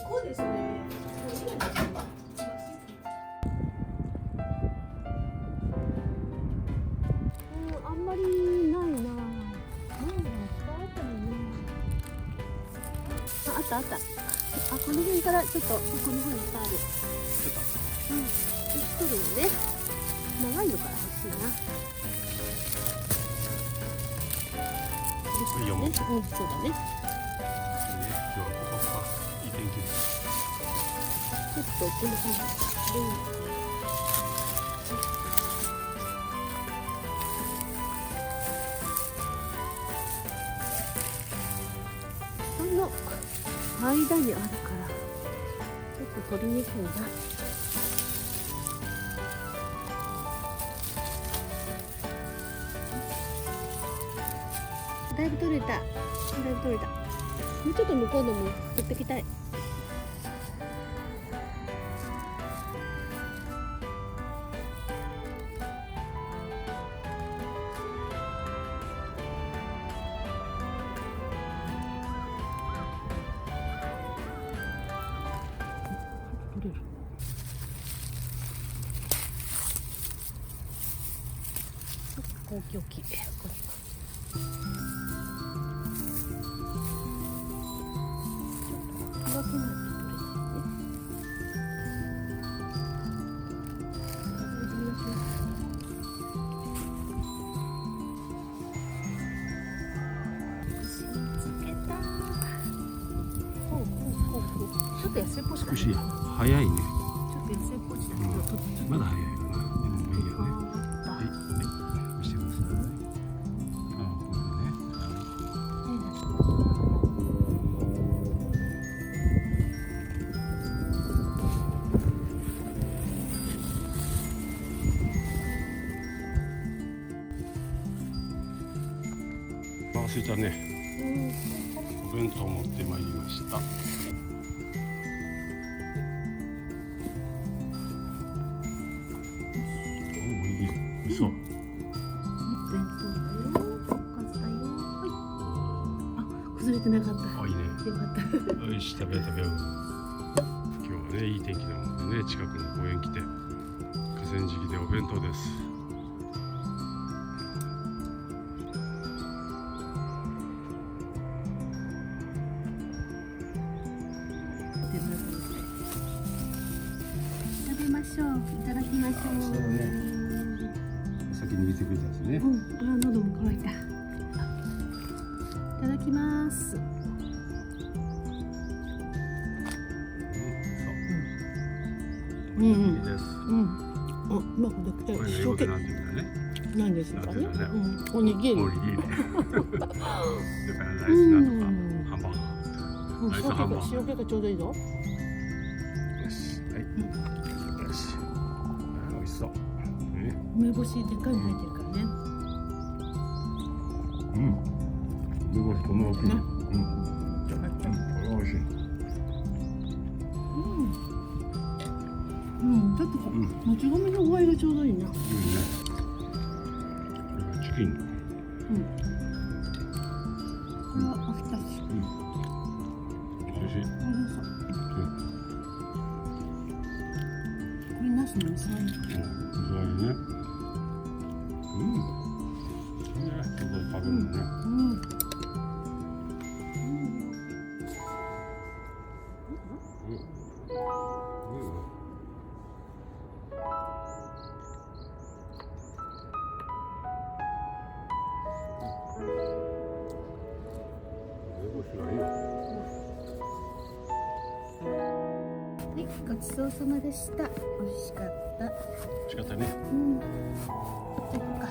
こうですね。あんまりないな。あったあった。あ、この辺からちょっとこの方にいっぱいある。一人のね、長いのから欲しいな。いいよ、もう。そうだね。今日はポカポカいい天気です。ちょっとこんな感じ。その間にあるから、ちょっと取りにくいな。だいぶ取れた。だいぶ取れた。もうちょっと向こうのも取ってきたい。取れる。大きい大きい。開けないと取れないね。ちょっと安いっぽい少し早いね。ちょっと安いっぽいだけど、まだ早いよな。でもいいよね。はい、見せてください。これね。あ、すいちゃんね。お弁当を持ってまいりました。そう。弁当だよ。おかずだよ。はい。あ、崩れてなかった。あ、いいね。よかった。よし、食べよう食べよう。今日はね、いい天気なのでね、近くの公園来て、河川敷でお弁当です。食べましょう。いただきましょう。そうね。先に入れてくれたやつね。喉も渇いた。いただきます。いいです。うまくできてる。これ英語でなんて言うんだね。なんですかね。なんておにぎり。おにぎり。だからライスなんとかハンバーガー。ライスハンバーガー。塩気がちょうどいいぞ。よし、はい。よし。美味しそう。梅干しでっかいの入ってるからね。梅干しこんな大きいの。よかった。これは美味しい。ちょっともち米の具合がちょうどいいな。いいね。これがチキン。これはおひたし。美味しい。これナスの味噌煮。味噌味ね。いいね。ちょっと食べるのね。ごいよ。面白いよ。はい、ごちそうさまでした。美味しかった。美味しかったね。うん。行こうか。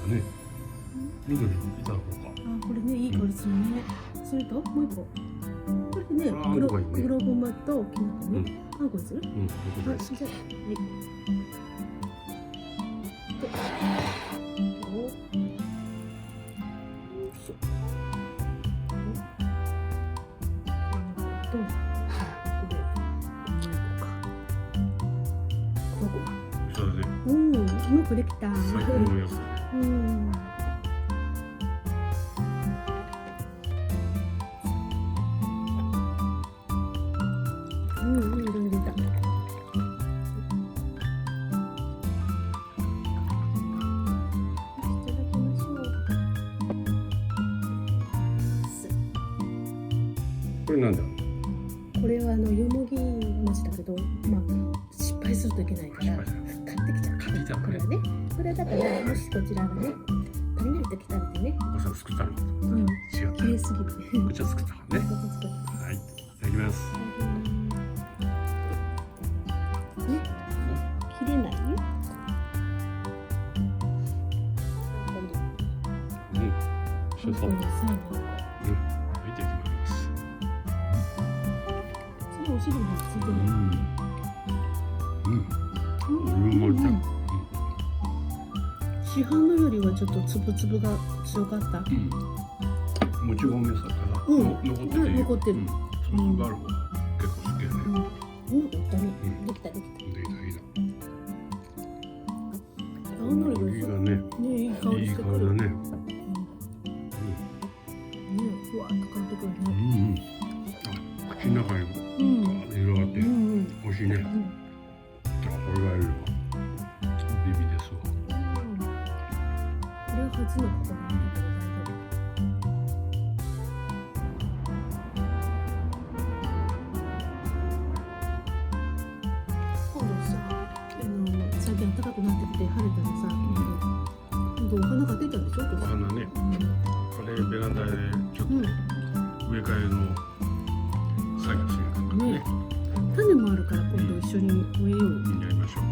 ね。緑いただこうか。あ、これね、いい香りするね。それともう一個。これでね、あんこいいね黒ごまときな粉ね。あんこにする？僕大好き。じゃあ、はい。お、よいしょ。と、これ、ここか。そうだね。うまくできた。最高のやつだね。いい色に出た。いただきましょう。これなんだ。これはよもぎ餅だけど、まあ失敗するといけないから買ってきちゃった。買ってきたのねこれはね。これだからもしこちらがね、足りない時食べてね。お母さん作ったの。うん。違った。綺麗すぎて。こっちは作ったからね。こっち作った。はい。いただきます。ね、切れないよ。一緒にさ。ここにさ、はい、いただきます。そのお汁もついてる。うまい。市販のよりはちょっとつぶつぶが強かった。もち米さから残ってていい。残ってる。そのバルボ結構好きやね。うまかったね。できたできた。できたいいな。青のりいいがね。ね、いい香りいいしてくる。香りだね。ね、ふわっと香ってくるね。口の中に広がって美味しいね。これがいいわ。ビビですわ。これは初の試みだけど大丈夫。今度さ、最近暖かくなってきて晴れたらさ、今度お花が出たでしょ？お花ね。これベランダでちょっと植え替えの作業しながらね。種もあるから今度一緒に植えよう。やりましょう。